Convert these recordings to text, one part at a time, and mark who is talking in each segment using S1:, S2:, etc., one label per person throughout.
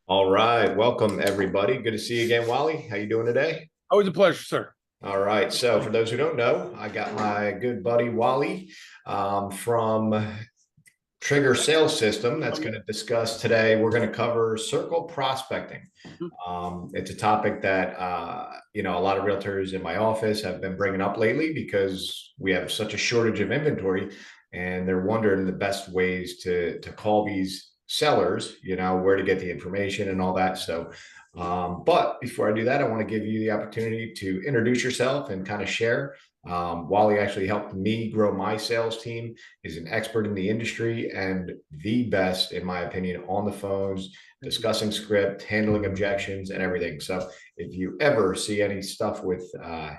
S1: All right, welcome everybody. Good to see you again, Wally. How you doing today?
S2: Always a pleasure, sir.
S1: All right, so for those who don't know, I got my good buddy Wally from Trigger Sales System that's going to discuss today. We're going to cover circle prospecting. It's a topic that a lot of realtors in my office have been bringing up lately because we have such a shortage of inventory, and they're wondering the best ways to call these sellers, where to get the information and all that. So, but before I do that, I want to give you the opportunity to introduce yourself and kind of share. Wally actually helped me grow my sales team. Is an expert in the industry and the best, in my opinion, on the phones, discussing script, handling objections, and everything. So if you ever see any stuff with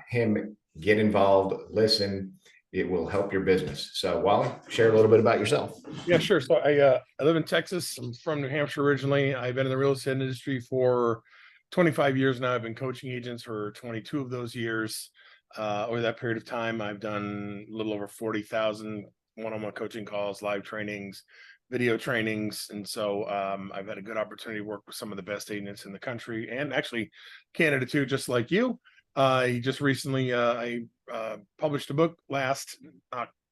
S1: him, get involved, listen. It will help your business. So, Wally, share a little bit about yourself.
S2: Yeah, sure. So I live in Texas. I'm from New Hampshire originally. I've been in the real estate industry for 25 years now. I've been coaching agents for 22 of those years. Over that period of time, I've done a little over 40,000 one-on-one coaching calls, live trainings, video trainings, and so I've had a good opportunity to work with some of the best agents in the country and actually Canada too, just like you. I just recently I published a book last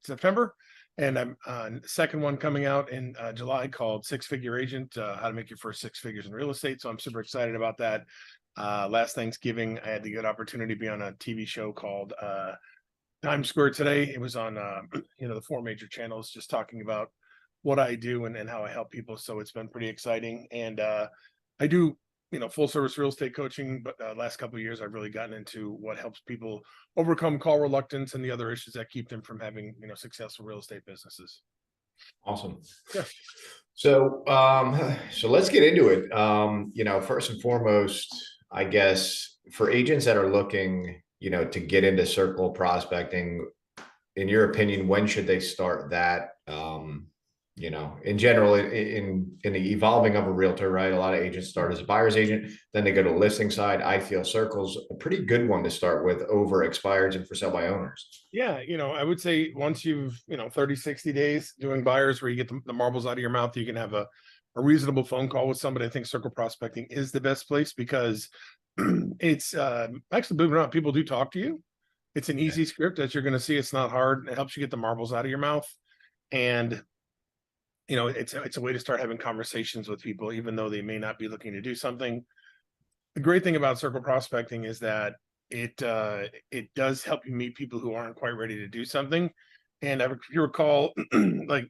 S2: September. And I'm second one coming out in July called Six Figure Agent, How to Make Your First Six Figures in Real Estate. So I'm super excited about that. Last Thanksgiving, I had the good opportunity to be on a TV show called Times Square Today. It was on, the four major channels, just talking about what I do and how I help people. So it's been pretty exciting. And I do full service real estate coaching, but last couple of years I've really gotten into what helps people overcome call reluctance and the other issues that keep them from having successful real estate businesses.
S1: Awesome.
S2: Yeah.
S1: So let's get into it. First and foremost, I guess for agents that are looking, to get into circle prospecting, in your opinion, when should they start that? In general, in the evolving of a realtor, right? A lot of agents start as a buyer's agent, then they go to the listing side. I feel circle's a pretty good one to start with over expireds and for sale by owners.
S2: Yeah, I would say once you've 30, 60 days doing buyers where you get the marbles out of your mouth, you can have a reasonable phone call with somebody. I think circle prospecting is the best place because it's actually, believe it or not, people do talk to you. It's an easy script, as you're going to see. It's not hard. It helps you get the marbles out of your mouth. And it's a way to start having conversations with people, even though they may not be looking to do something. The great thing about circle prospecting is that it does help you meet people who aren't quite ready to do something. And if you recall, like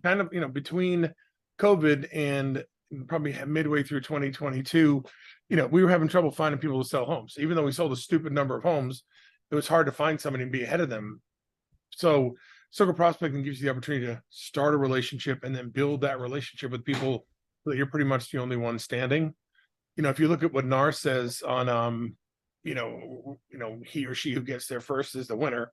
S2: kind of between COVID and probably midway through 2022, we were having trouble finding people to sell homes. Even though we sold a stupid number of homes, it was hard to find somebody and be ahead of them. So circle prospecting gives you the opportunity to start a relationship and then build that relationship with people so that you're pretty much the only one standing. If you look at what NAR says on he or she who gets there first is the winner.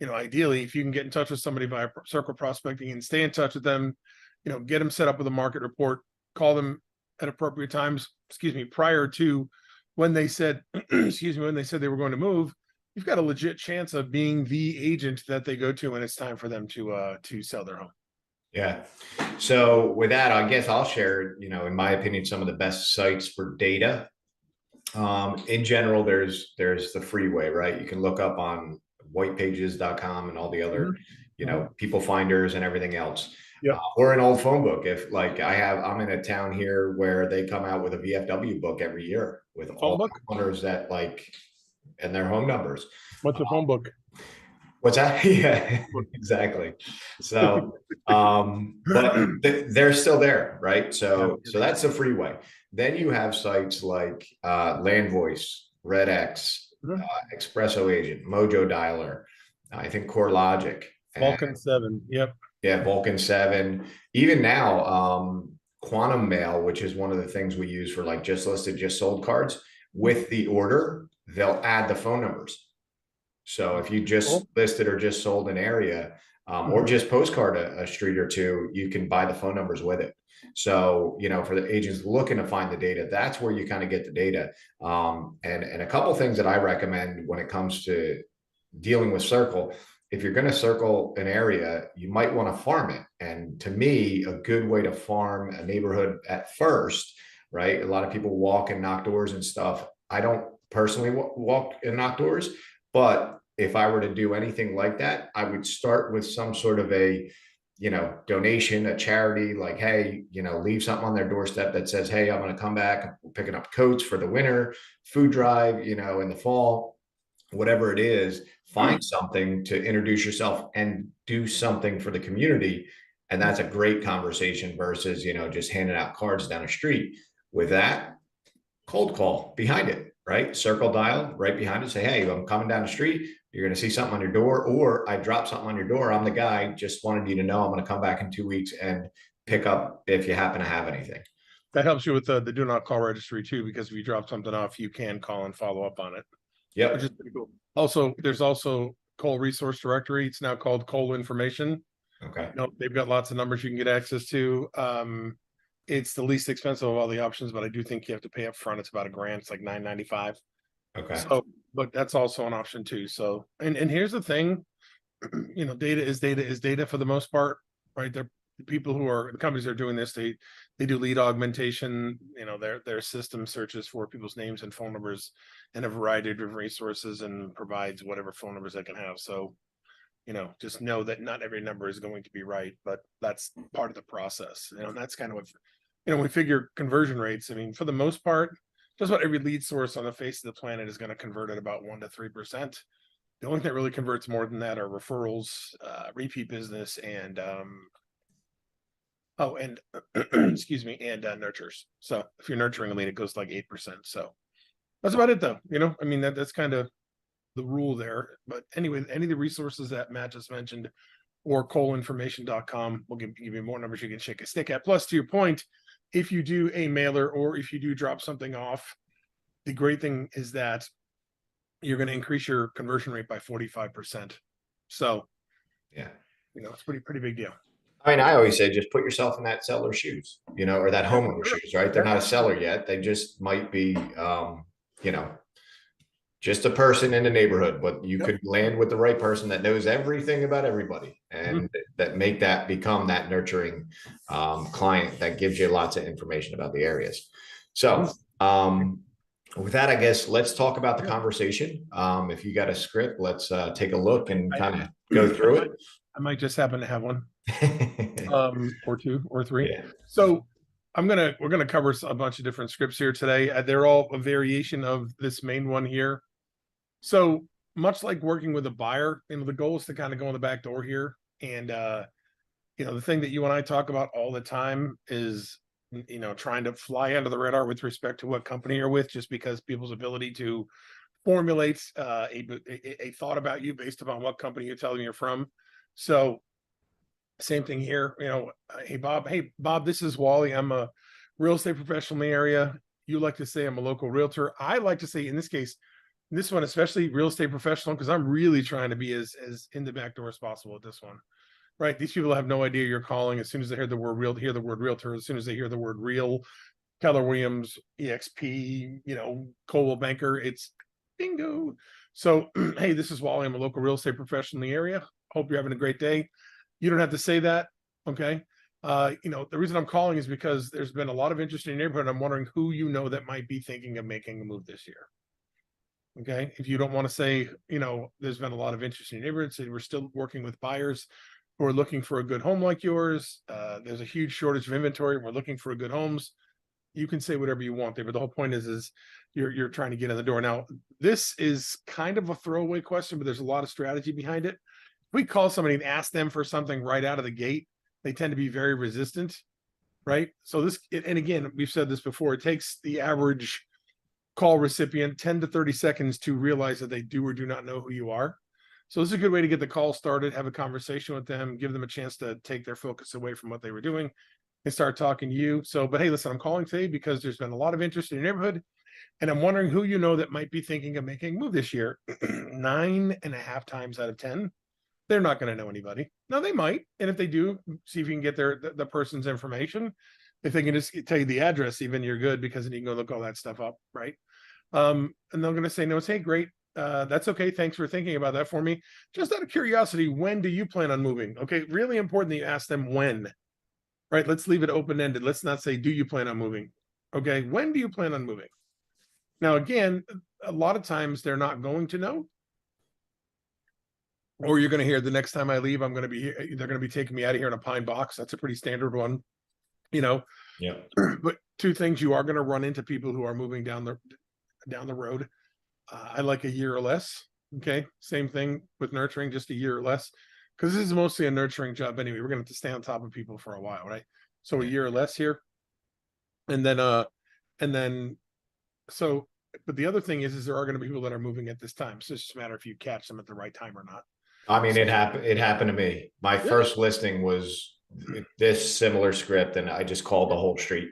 S2: Ideally, if you can get in touch with somebody via circle prospecting and stay in touch with them, get them set up with a market report, call them at appropriate times, prior to when they said, when they said they were going to move, you've got a legit chance of being the agent that they go to when it's time for them to sell their home.
S1: Yeah. So with that, I guess I'll share, in my opinion, some of the best sites for data. In general, there's the freeway, right? You can look up on whitepages.com and all the other, people finders and everything else.
S2: Yeah.
S1: Or an old phone book. If like I'm in a town here where they come out with a VFW book every year with
S2: Phone
S1: all
S2: book.
S1: the owners that and their home numbers.
S2: What's a phone book?
S1: What's that? Yeah, exactly. So, but they're still there, right? So that's the freeway. Then you have sites like Land Voice, RedX, Espresso Agent, Mojo Dialer, I think CoreLogic, and
S2: Vulcan 7. Yep.
S1: yeah, Vulcan 7. Even now, Quantum Mail, which is one of the things we use for like just listed, just sold cards, with the order, they'll add the phone numbers. So if you just listed or just sold an area, or just postcard a street or two, you can buy the phone numbers with it. So, for the agents looking to find the data, that's where you kind of get the data. And a couple things that I recommend when it comes to dealing with circle, if you're going to circle an area, you might want to farm it. And to me, a good way to farm a neighborhood at first right? A lot of people walk and knock doors and stuff. I don't personally walk and knock doors, but if I were to do anything like that, I would start with some sort of a, donation, a charity, like, hey, leave something on their doorstep that says, hey, I'm going to come back, we're picking up coats for the winter, food drive, in the fall, whatever it is. Find something to introduce yourself and do something for the community. And that's a great conversation versus, just handing out cards down the street. With that, cold call behind it, right? Circle dial right behind it. Say, hey, I'm coming down the street. You're going to see something on your door, or I dropped something on your door. I'm the guy. Just wanted you to know I'm going to come back in 2 weeks and pick up if you happen to have anything.
S2: That helps you with the do not call registry too, because if you drop something off, you can call and follow up on it, which is
S1: Yep.
S2: pretty cool. Also, there's also Coal Resource Directory. It's now called Coal Information.
S1: Okay.
S2: No, they've got lots of numbers you can get access to. It's the least expensive of all the options, but I do think you have to pay up front. It's about $1,000. It's like $9.95.
S1: Okay.
S2: So, but that's also an option too. So, and here's the thing, data is data for the most part, right? They're the people who are the companies that are doing this. They do lead augmentation. Their system searches for people's names and phone numbers and a variety of different resources and provides whatever phone numbers they can have. So, just know that not every number is going to be right, but that's part of the process. And that's kind of what, we figure conversion rates. I mean, for the most part, just about every lead source on the face of the planet is going to convert at about 1 to 3%. The only thing that really converts more than that are referrals, repeat business, and excuse me, and nurtures. So if you're nurturing a lead, it goes like 8%. So that's about it, though. I mean, that's kind of the rule there. But anyway, any of the resources that Matt just mentioned or coalinformation.com will give you more numbers you can shake a stick at. Plus, to your point, if you do a mailer or if you do drop something off, the great thing is that you're going to increase your conversion rate by 45%. So,
S1: Yeah.
S2: It's pretty big deal.
S1: I mean, I always say just put yourself in that seller's shoes, or that homeowner's shoes, right? They're not a seller yet. They just might be, just a person in the neighborhood, but you could land with the right person that knows everything about everybody and that become that nurturing client that gives you lots of information about the areas. So with that, I guess let's talk about the conversation. If you got a script, let's take a look and kind of go through it.
S2: I might just happen to have one. Or 2 or 3.
S1: Yeah.
S2: So we're gonna cover a bunch of different scripts here today. They're all a variation of this main one here. So much like working with a buyer, the goal is to kind of go in the back door here. And the thing that you and I talk about all the time is trying to fly under the radar with respect to what company you're with, just because people's ability to formulate a thought about you based upon what company you're telling you're from. So same thing here, hey Bob, this is Wally. I'm a real estate professional in the area. You like to say I'm a local realtor. I like to say, in this case, this one especially, real estate professional, because I'm really trying to be as in the back door as possible at this one, right? These people have no idea you're calling. As soon as they hear the word realtor, as soon as they hear the word real, Keller Williams, EXP, Coldwell Banker, it's bingo. So hey, this is Wally. I'm a local real estate professional in the area. Hope you're having a great day. You don't have to say that. Okay. The reason I'm calling is because there's been a lot of interest in your neighborhood. I'm wondering who that might be thinking of making a move this year. Okay. If you don't want to say, there's been a lot of interest in your neighborhood, so we're still working with buyers who are looking for a good home like yours. There's a huge shortage of inventory. We're looking for good homes. You can say whatever you want there, but the whole point is you're trying to get in the door. Now, this is kind of a throwaway question, but there's a lot of strategy behind it. If we call somebody and ask them for something right out of the gate, they tend to be very resistant, right? So and again, we've said this before, it takes the average call recipient 10 to 30 seconds to realize that they do or do not know who you are. So this is a good way to get the call started, have a conversation with them, give them a chance to take their focus away from what they were doing and start talking to you. So, but hey, listen, I'm calling today because there's been a lot of interest in your neighborhood, and I'm wondering who that might be thinking of making a move this year. 9.5 times out of 10, they're not going to know anybody. Now they might, and if they do, see if you can get the person's information. If they can just tell you the address, even, you're good, because then you can go look all that stuff up, right? And they're going to say, no, it's, hey, great. That's okay. Thanks for thinking about that for me. Just out of curiosity, when do you plan on moving? Okay. Really important that you ask them when, right? Let's leave it open-ended. Let's not say, do you plan on moving? Okay, when do you plan on moving? Now, again, a lot of times they're not going to know, or you're going to hear the next time I leave, I'm going to be here. They're going to be taking me out of here in a pine box. That's a pretty standard one, you know.
S1: Yeah.
S2: But two things: you are going to run into people who are moving down the road. I like a year or less. Okay, same thing with nurturing, just a year or less, because this is mostly a nurturing job anyway. We're going to have to stay on top of people for a while, right? So a year or less here, and then so. But the other thing is there are going to be people that are moving at this time. So it's just a matter if you catch them at the right time or not.
S1: I mean,
S2: So,
S1: it happened to me. My
S2: yeah.
S1: first listing was this similar script, and I just called the whole street.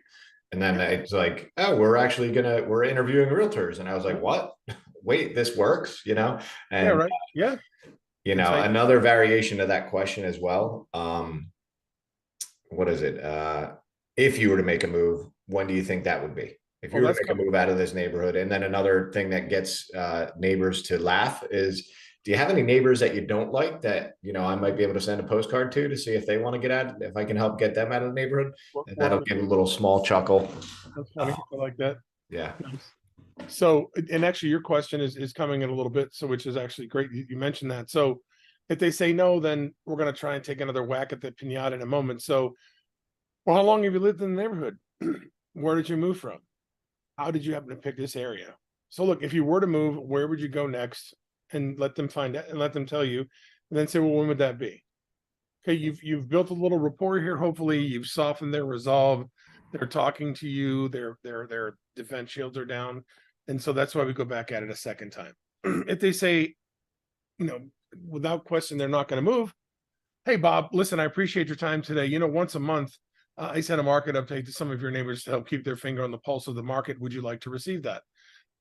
S1: And then it's like, oh, we're interviewing realtors. And I was like, what? Wait, this works, you know?
S2: Yeah,
S1: And
S2: right. Yeah. It's like,
S1: another variation of that question as well. What is it? If you were to make a move, when do you think that would be? If you
S2: well,
S1: were to
S2: that's
S1: make a move out of this neighborhood. And then another thing that gets neighbors to laugh is, do you have any neighbors that you don't like that, I might be able to send a postcard to see if they want to get out, if I can help get them out of the neighborhood? And that'll
S2: 100.
S1: get a little small chuckle.
S2: That's funny. I like that.
S1: Yeah.
S2: Nice. So, and actually, your question is coming in a little bit, so which is actually great. You mentioned that. So, if they say no, then we're going to try and take another whack at the pinata in a moment. So, well, how long have you lived in the neighborhood? Where did you move from? How did you happen to pick this area? So, look, if you were to move, where would you go next? And let them find out and let them tell you, and then say, well, when would that be? Okay, you've built a little rapport here. Hopefully, you've softened their resolve. They're talking to you. Their defense shields are down, and so that's why we go back at it a second time. If they say, without question, they're not going to move. Hey, Bob, listen, I appreciate your time today. Once a month, I send a market update to some of your neighbors to help keep their finger on the pulse of the market. Would you like to receive that?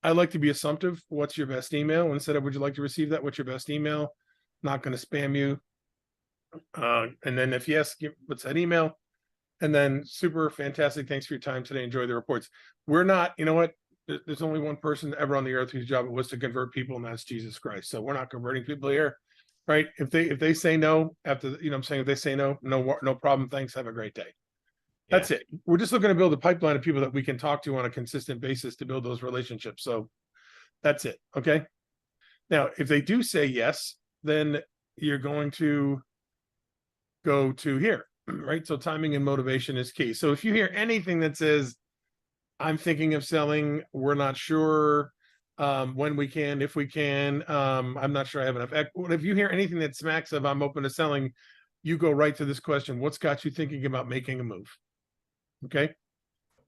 S2: I like to be assumptive. What's your best email? Instead of would you like to receive that? What's your best email? Not going to spam you. And then if yes, what's that email? And then super fantastic. Thanks for your time today. Enjoy the reports. We're not, you know what? There's only one person ever on the earth whose job it was to convert people, and that's Jesus Christ. So we're not converting people here, right? If they say no after, I'm saying if they say no, no problem. Thanks. Have a great day.
S1: Yeah.
S2: That's it. We're just looking to build a pipeline of people that we can talk to on a consistent basis to build those relationships. So that's it. Okay. Now, if they do say yes, then you're going to go to here, right? So timing and motivation is key. So if you hear anything that says, I'm thinking of selling, we're not sure when we can, if we can, I'm not sure I have enough. If you hear anything that smacks of I'm open to selling, you go right to this question. What's got you thinking about making a move? Okay.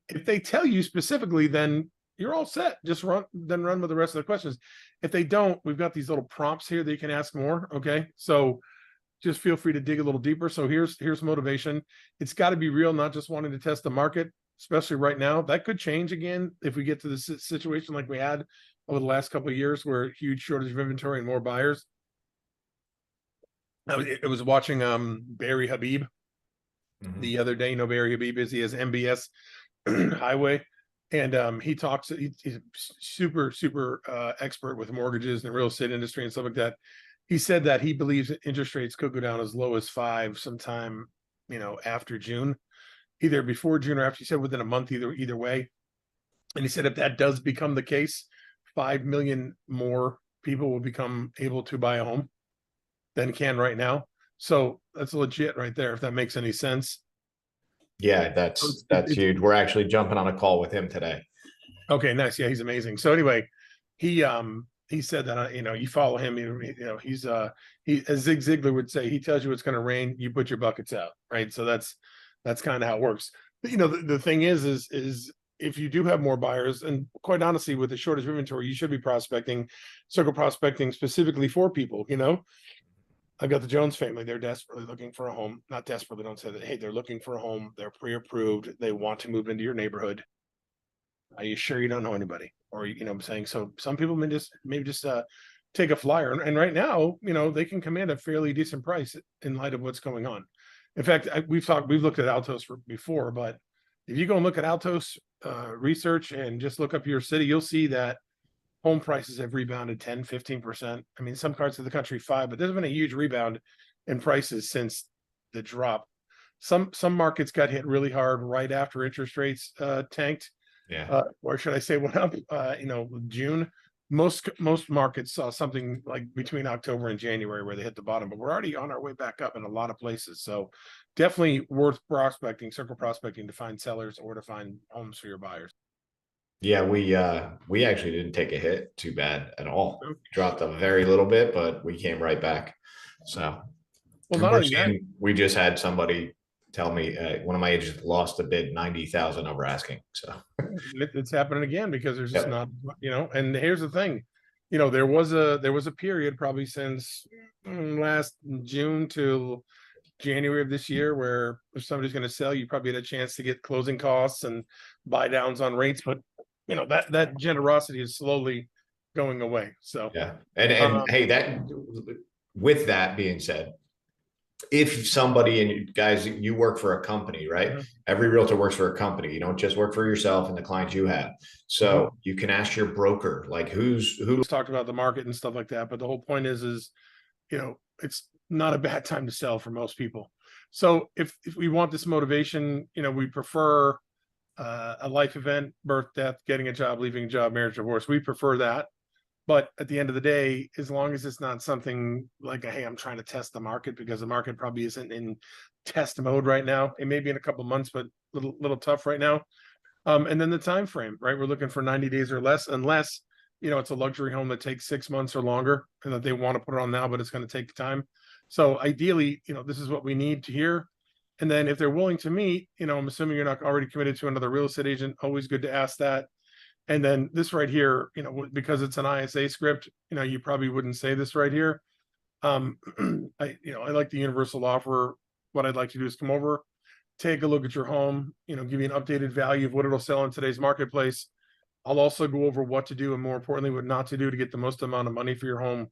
S2: If they tell you specifically, then you're all set. Just run with the rest of the questions. If they don't, we've got these little prompts here that you can ask more. Okay. So just feel free to dig a little deeper. So here's motivation. It's got to be real, not just wanting to test the market, especially right now. That could change again if we get to the situation like we had over the last couple of years, where huge shortage of inventory and more buyers. I was watching Barry Habib the other day. Barry Habib he has MBS Highway, and he talks. He's super expert with mortgages and the real estate industry and stuff like that. He said that he believes that interest rates could go down as low as 5 sometime, after June, either before June or after. He said within a month, either way. And he said if that does become the case, 5 million more people will become able to buy a home than can right now. So that's legit right there, if that makes any sense.
S1: Yeah, that's huge. We're actually jumping on a call with him today.
S2: Okay, nice. Yeah, he's amazing. So anyway, he said that you follow him. He's he, as Zig Ziglar would say, he tells you it's going to rain, you put your buckets out, right? So that's kind of how it works. But, the thing is if you do have more buyers, and quite honestly, with the shortage of inventory, you should be circle prospecting specifically for people. I've got the Jones family. They're desperately looking for a home. Not desperately, don't say that. Hey, they're looking for a home. They're pre-approved. They want to move into your neighborhood. Are you sure you don't know anybody? Or, I'm saying, so some people may just take a flyer. And right now, they can command a fairly decent price in light of what's going on. In fact, we've looked at Altos before, but if you go and look at Altos research and just look up your city, you'll see that home prices have rebounded 10, 15%. I mean, some parts of the country 5%, but there's been a huge rebound in prices since the drop. Some markets got hit really hard right after interest rates tanked.
S1: Yeah.
S2: Or should I say went up, June. Most markets saw something like between October and January where they hit the bottom, but we're already on our way back up in a lot of places. So definitely worth prospecting, circle prospecting to find sellers or to find homes for your buyers.
S1: Yeah, we actually didn't take a hit too bad at all.
S2: Okay.
S1: Dropped a very little bit, but we came right back. So
S2: Well,
S1: and
S2: not
S1: we're
S2: only that,
S1: seeing, we just had somebody tell me one of my agents lost a bid 90,000 over asking. So
S2: it's happening again because there's just
S1: yep.
S2: not, and here's the thing, there was a period probably since last June to January of this year where if somebody's going to sell, you probably had a chance to get closing costs and buy downs on rates, but that generosity is slowly going away. So
S1: Yeah. And
S2: um,
S1: hey, that with that being said, if somebody, and you guys, you work for a company, right?
S2: mhm,
S1: Every realtor works for a company. You don't just work for yourself and the clients you have.
S2: mhm.
S1: So you can ask your broker, like who.
S2: Talked about the market and stuff like that, but the whole point is it's not a bad time to sell for most people. So if we want this motivation, we prefer a life event, birth, death, getting a job, leaving a job, marriage, divorce. We prefer that. But at the end of the day, as long as it's not something like, hey, I'm trying to test the market, because the market probably isn't in test mode right now. It may be in a couple of months, but little tough right now. And then the time frame, right? We're looking for 90 days or less, unless it's a luxury home that takes 6 months or longer, and that they want to put it on now, but it's going to take time. So ideally, this is what we need to hear. And then if they're willing to meet, I'm assuming you're not already committed to another real estate agent. Always good to ask that. And then this right here, because it's an ISA script, you probably wouldn't say this right here. I like the universal offer. What I'd like to do is come over, take a look at your home, give you an updated value of what it'll sell in today's marketplace. I'll also go over what to do and, more importantly, what not to do to get the most amount of money for your home.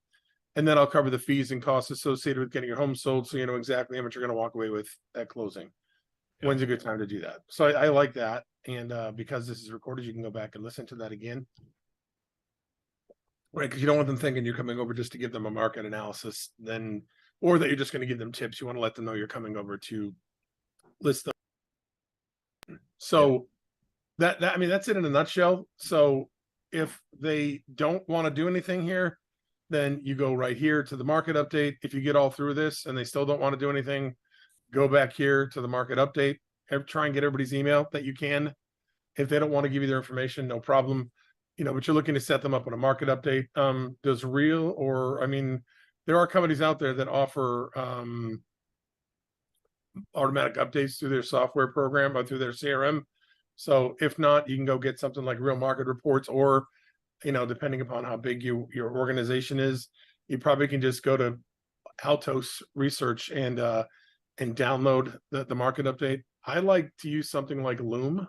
S2: And then I'll cover the fees and costs associated with getting your home sold, so you know exactly how much you're going to walk away with at closing.
S1: Yeah.
S2: When's a good time to do that? So I like that. And because this is recorded, you can go back and listen to that again. Right, because you don't want them thinking you're coming over just to give them a market analysis, then, or that you're just going to give them tips. You want to let them know you're coming over to list them.
S1: Yeah.
S2: So I mean, that's it in a nutshell. So if they don't want to do anything here, then you go right here to the market update. If you get all through this and they still don't want to do anything, go back here to the market update. Try and get everybody's email that you can. If they don't want to give you their information, no problem. But you're looking to set them up on a market update. Does Real, or I mean, there are companies out there that offer automatic updates through their software program or through their CRM. So if not, you can go get something like Real Market Reports, or depending upon how big your organization is, you probably can just go to Altos Research and download the market update. I like to use something like Loom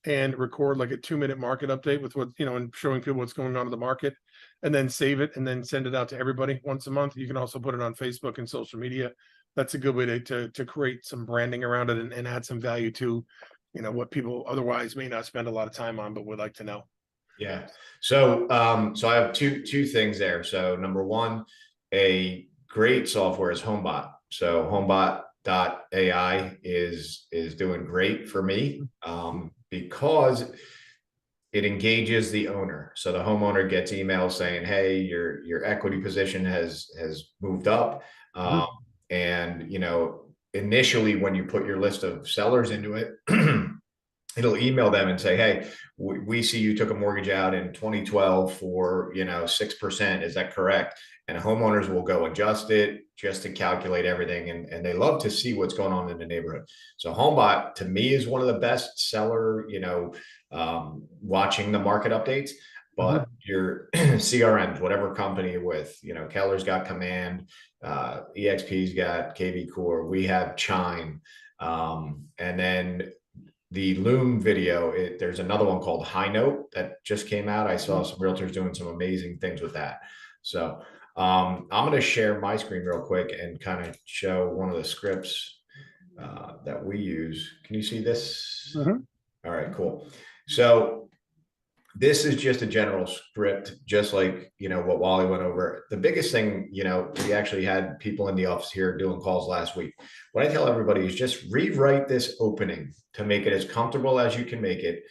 S2: and record like a 2-minute market update with what, and showing people what's going on in the market, and then save it and then send it out to everybody once a month. You can also put it on Facebook and social media. That's a good way to create some branding around it, and add some value to, what people otherwise may not spend a lot of time on, but would like to know.
S1: Yeah. So I have two things there. So number one, a great software is HomeBot. So HomeBot.ai is doing great for me because it engages the owner. So the homeowner gets emails saying, "Hey, your equity position has moved up,"
S2: Mhm.
S1: and initially when you put your list of sellers into it. It'll email them and say, "Hey, we see you took a mortgage out in 2012 for 6%. Is that correct?" And homeowners will go adjust it just to calculate everything, and they love to see what's going on in the neighborhood. So HomeBot to me is one of the best seller, watching the market updates.
S2: Mhm.
S1: But your CRMs, whatever company you're with, Keller's got Command, EXP's got KV Core, we have Chime, and then the Loom video, there's another one called High Note that just came out. I saw some realtors doing some amazing things with that. So I'm going to share my screen real quick and kind of show one of the scripts that we use. Can you see this?
S2: Mhm.
S1: All right, cool. So This is just a general script, just like, what Wally went over. The biggest thing, we actually had people in the office here doing calls last week. What I tell everybody is just rewrite this opening to make it as comfortable as you can make it.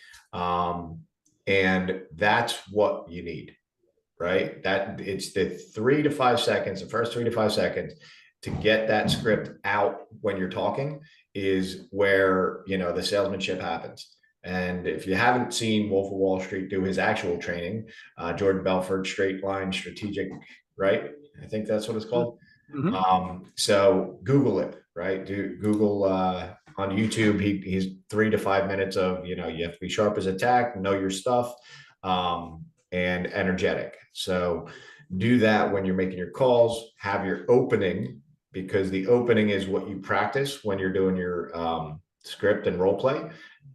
S1: And that's what you need, right? That it's the 3 to 5 seconds, the first 3 to 5 seconds to get that script out when you're talking is where, the salesmanship happens. And if you haven't seen Wolf of Wall Street do his actual training, Jordan Belfort, straight line strategic, right? I think that's what it's called. So Google it, right? Do Google on YouTube. He's 3 to 5 minutes of, you have to be sharp as a tack, know your stuff, and energetic. So do that when you're making your calls, have your opening, because the opening is what you practice when you're doing your script and role play.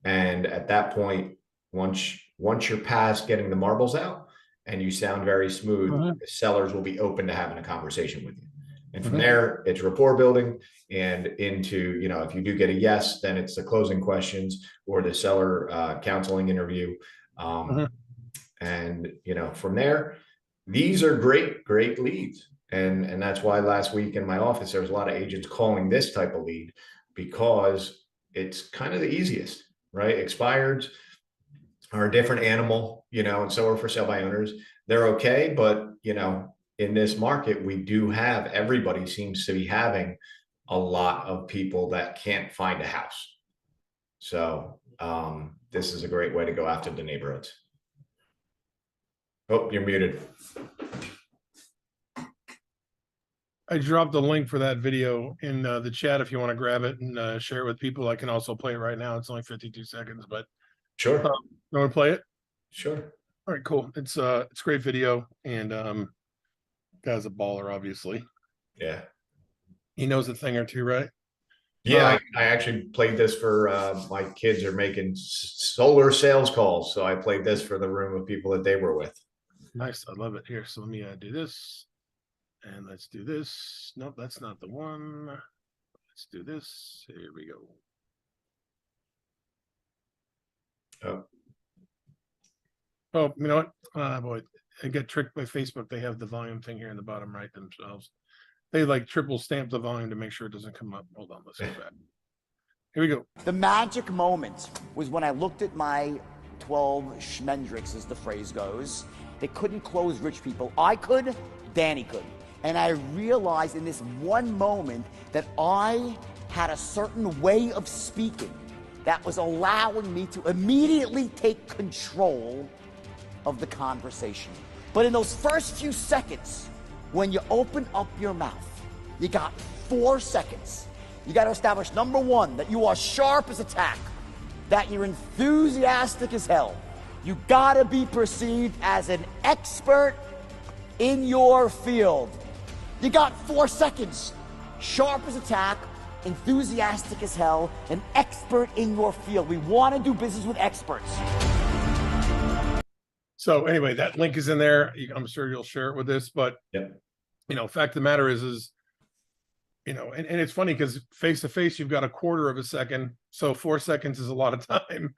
S1: And at that point, once you're past getting the marbles out and you sound very smooth, the sellers will be open to having a conversation with you. And from there, it's rapport building and into, if you do get a yes, then it's the closing questions or the seller counseling interview. And, from there, these are great leads. And that's why last week in my office, there was a lot of agents calling this type of lead because it's kind of the easiest, right? Expireds are a different animal, and so are for sale by owners. They're okay, but, in this market, we do have, everybody seems to be having a lot of people that can't find a house. So this is a great way to go after the neighborhoods. Oh, you're muted.
S2: I dropped the link for that video in the chat if you want to grab it and share it with people. I can also play it right now. It's only 52 seconds, but
S1: sure.
S2: You want to play it?
S1: Sure.
S2: All right, cool. It's a great video, and guy's a baller, obviously.
S1: Yeah.
S2: He knows a thing or two, right?
S1: Yeah, I actually played this for my kids are making solar sales calls. So I played this for the room of people that they were with.
S2: Nice. I love it. Here, so let me do this. And let's do this. Nope, that's not the one. Let's do this. Here we go. Oh, you know what? Boy, I get tricked by Facebook. They have the volume thing here in the bottom right themselves. They like triple stamp the volume to make sure it doesn't come up. Hold on, let's go back. Here we go.
S3: The magic moment was when I looked at my 12 schmendricks, as the phrase goes. They couldn't close rich people. I could, Danny could. And I realized in this one moment that I had a certain way of speaking that was allowing me to immediately take control of the conversation. But in those first few seconds, when you open up your mouth, you got 4 seconds. You got to establish, number one, that you are sharp as a tack, that you're enthusiastic as hell. You got to be perceived as an expert in your field. You got 4 seconds. Sharp as a tack, enthusiastic as hell, an expert in your field. We want to do business with experts.
S2: So anyway, that link is in there. I'm sure you'll share it with this, but fact of the matter is, and it's funny because face to face, you've got a quarter of a second. So 4 seconds is a lot of time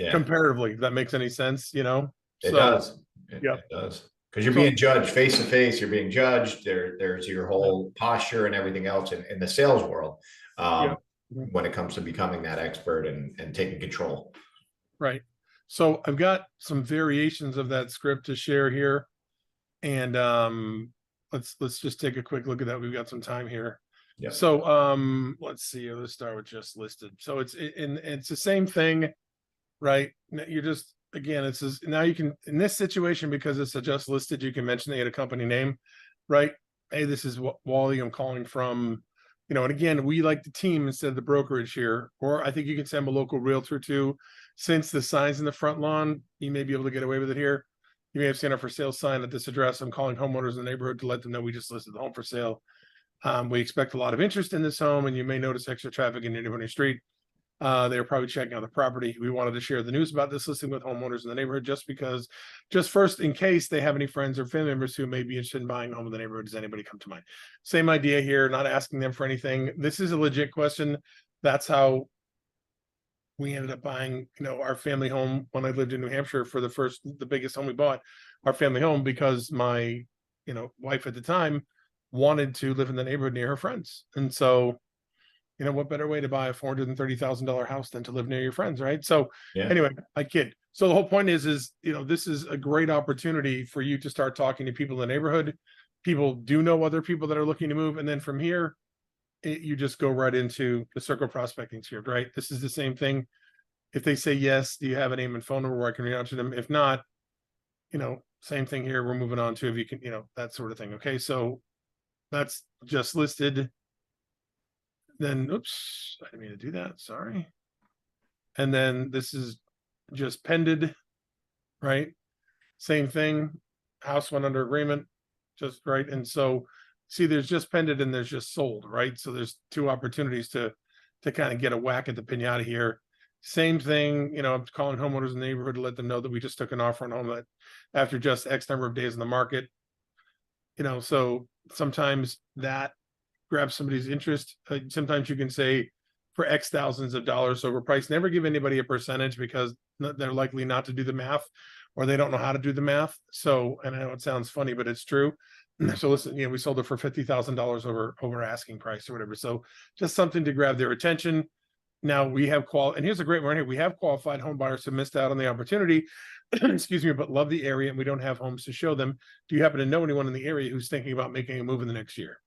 S2: comparatively, if that makes any sense,
S1: It does. It does. Because you're being judged face to face, you're being judged. There's your whole posture and everything else in the sales world when it comes to becoming that expert and taking control.
S2: Right. So I've got some variations of that script to share here. And let's just take a quick look at that. We've got some time here.
S1: Yeah.
S2: So let's see. Let's start with just listed. So it's the same thing, right? You're just, again, it's just, now you can, in this situation, because it's a just listed, you can mention they had a company name, right? Hey, this is Wally, I'm calling from, and again, we like the team instead of the brokerage here. Or I think you can send a local realtor too. Since the sign's in the front lawn, you may be able to get away with it here. You may have seen a for sale sign at this address. I'm calling homeowners in the neighborhood to let them know we just listed the home for sale. We expect a lot of interest in this home, and you may notice extra traffic in your neighborhood or street. They were probably checking out the property. We wanted to share the news about this listing with homeowners in the neighborhood just first, in case they have any friends or family members who may be interested in buying a home in the neighborhood. Does anybody come to mind? Same idea here, not asking them for anything. This is a legit question. That's how we ended up buying, our family home when I lived in New Hampshire for the biggest home we bought, our family home, because my, wife at the time wanted to live in the neighborhood near her friends. And so, what better way to buy a $430,000 house than to live near your friends, right? So
S1: Yeah.
S2: anyway, I kid. So the whole point is, this is a great opportunity for you to start talking to people in the neighborhood. People do know other people that are looking to move. And then from here, you just go right into the circle prospecting script, right? This is the same thing. If they say yes, do you have a name and phone number where I can reach out to them? If not, same thing here. We're moving on to if you can, that sort of thing. Okay, so that's just listed. Then, oops, I didn't mean to do that. Sorry. And then this is just pended, right? Same thing. House went under agreement, just right. And so, see, there's just pended and there's just sold, right? So there's two opportunities to kind of get a whack at the pinata here. Same thing, I'm calling homeowners in the neighborhood to let them know that we just took an offer on home that after just X number of days in the market. So sometimes that grabs somebody's interest. Sometimes you can say for X thousands of dollars overpriced. Never give anybody a percentage because they're likely not to do the math or they don't know how to do the math. So, and I know it sounds funny, but it's true. So listen, we sold it for $50,000 over asking price or whatever. So just something to grab their attention. Now we have and here's a great one here. We have qualified home buyers who missed out on the opportunity, excuse me, but love the area and we don't have homes to show them. Do you happen to know anyone in the area who's thinking about making a move in the next year?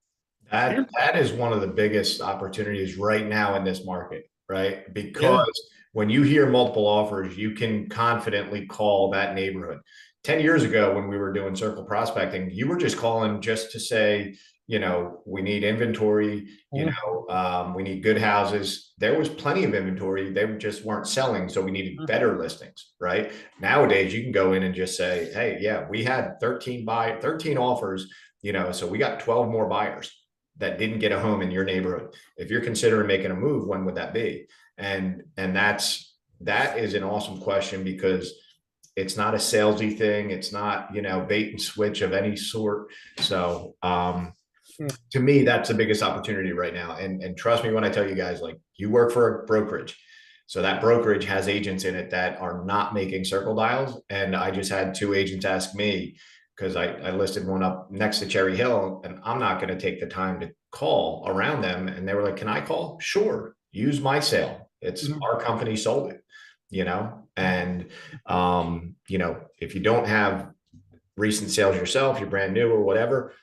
S1: That is one of the biggest opportunities right now in this market, right? Because when you hear multiple offers, you can confidently call that neighborhood. 10 years ago, when we were doing circle prospecting, you were just calling just to say, we need inventory, we need good houses. There was plenty of inventory. They just weren't selling. So we needed better listings, right? Nowadays, you can go in and just say, hey, yeah, we had 13 offers, so we got 12 more buyers that didn't get a home in your neighborhood. If you're considering making a move, when would that be? And that is an awesome question because it's not a salesy thing. It's not, bait and switch of any sort. So to me, that's the biggest opportunity right now. And trust me when I tell you guys, like, you work for a brokerage. So that brokerage has agents in it that are not making circle dials. And I just had 2 agents ask me, because I listed one up next to Cherry Hill, and I'm not going to take the time to call around them. And they were like, can I call? Sure. Use my sale. It's our company sold it, and, if you don't have recent sales yourself, you're brand new or whatever,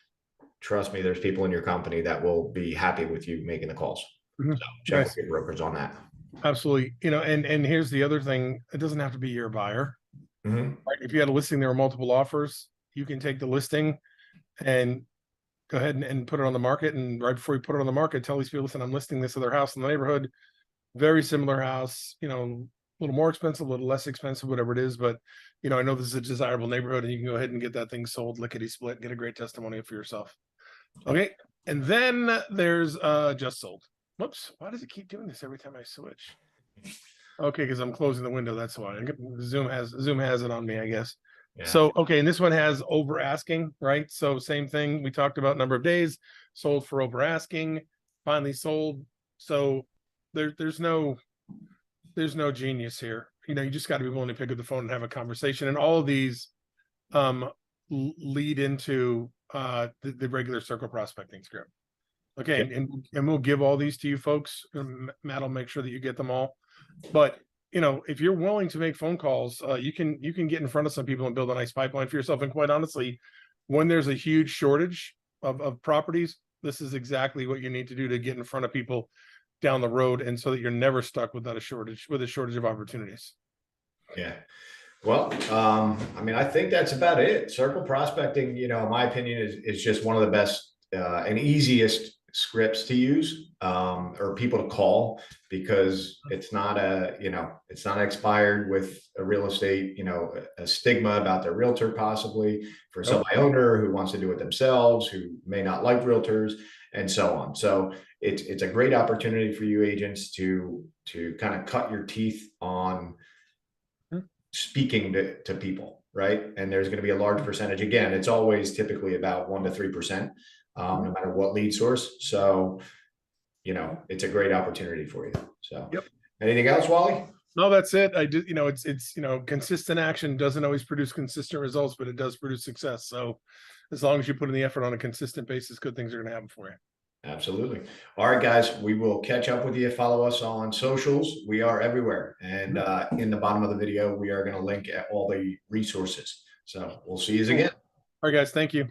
S1: trust me, there's people in your company that will be happy with you making the calls. So check with your brokers on that.
S2: Absolutely. And here's the other thing. It doesn't have to be your buyer. Right? If you had a listing, there were multiple offers, you can take the listing and go ahead and put it on the market. And right before you put it on the market, tell these people, listen, I'm listing this other house in the neighborhood, very similar house, a little more expensive, a little less expensive, whatever it is. But, I know this is a desirable neighborhood and you can go ahead and get that thing sold, lickety split, get a great testimonial for yourself. Okay. And then there's just sold. Whoops. Why does it keep doing this every time I switch? Okay, because I'm closing the window. That's why. Zoom has it on me, I guess. Yeah. So, okay, and this one has over asking, right? So same thing. We talked about number of days, sold for over asking, finally sold. So there's no genius here. You just got to be willing to pick up the phone and have a conversation. And all of these lead into the regular circle prospecting script. Okay, yep. and we'll give all these to you folks. Matt will make sure that you get them all. But if you're willing to make phone calls, you can get in front of some people and build a nice pipeline for yourself. And quite honestly, when there's a huge shortage of properties, this is exactly what you need to do to get in front of people down the road, and so that you're never stuck without a shortage of opportunities.
S1: Yeah. Well, I think that's about it. Circle prospecting, in my opinion, is just one of the best and easiest scripts to use, or people to call, because it's not expired with a real estate, a stigma about their realtor, possibly for a semi-owner who wants to do it themselves, who may not like realtors, and so on. So it's a great opportunity for you agents to kind of cut your teeth on speaking to people, right? And there's going to be a large percentage. Again, it's always typically about 1 to 3%, no matter what lead source. So, it's a great opportunity for you. So, Anything else, Wally?
S2: No, that's it. I did, it's, consistent action doesn't always produce consistent results, but it does produce success. So as long as you put in the effort on a consistent basis, good things are going to happen for you.
S1: Absolutely. All right, guys, we will catch up with you. Follow us on socials. We are everywhere. And in the bottom of the video, we are going to link at all the resources. So we'll see you again.
S2: All right, guys. Thank you.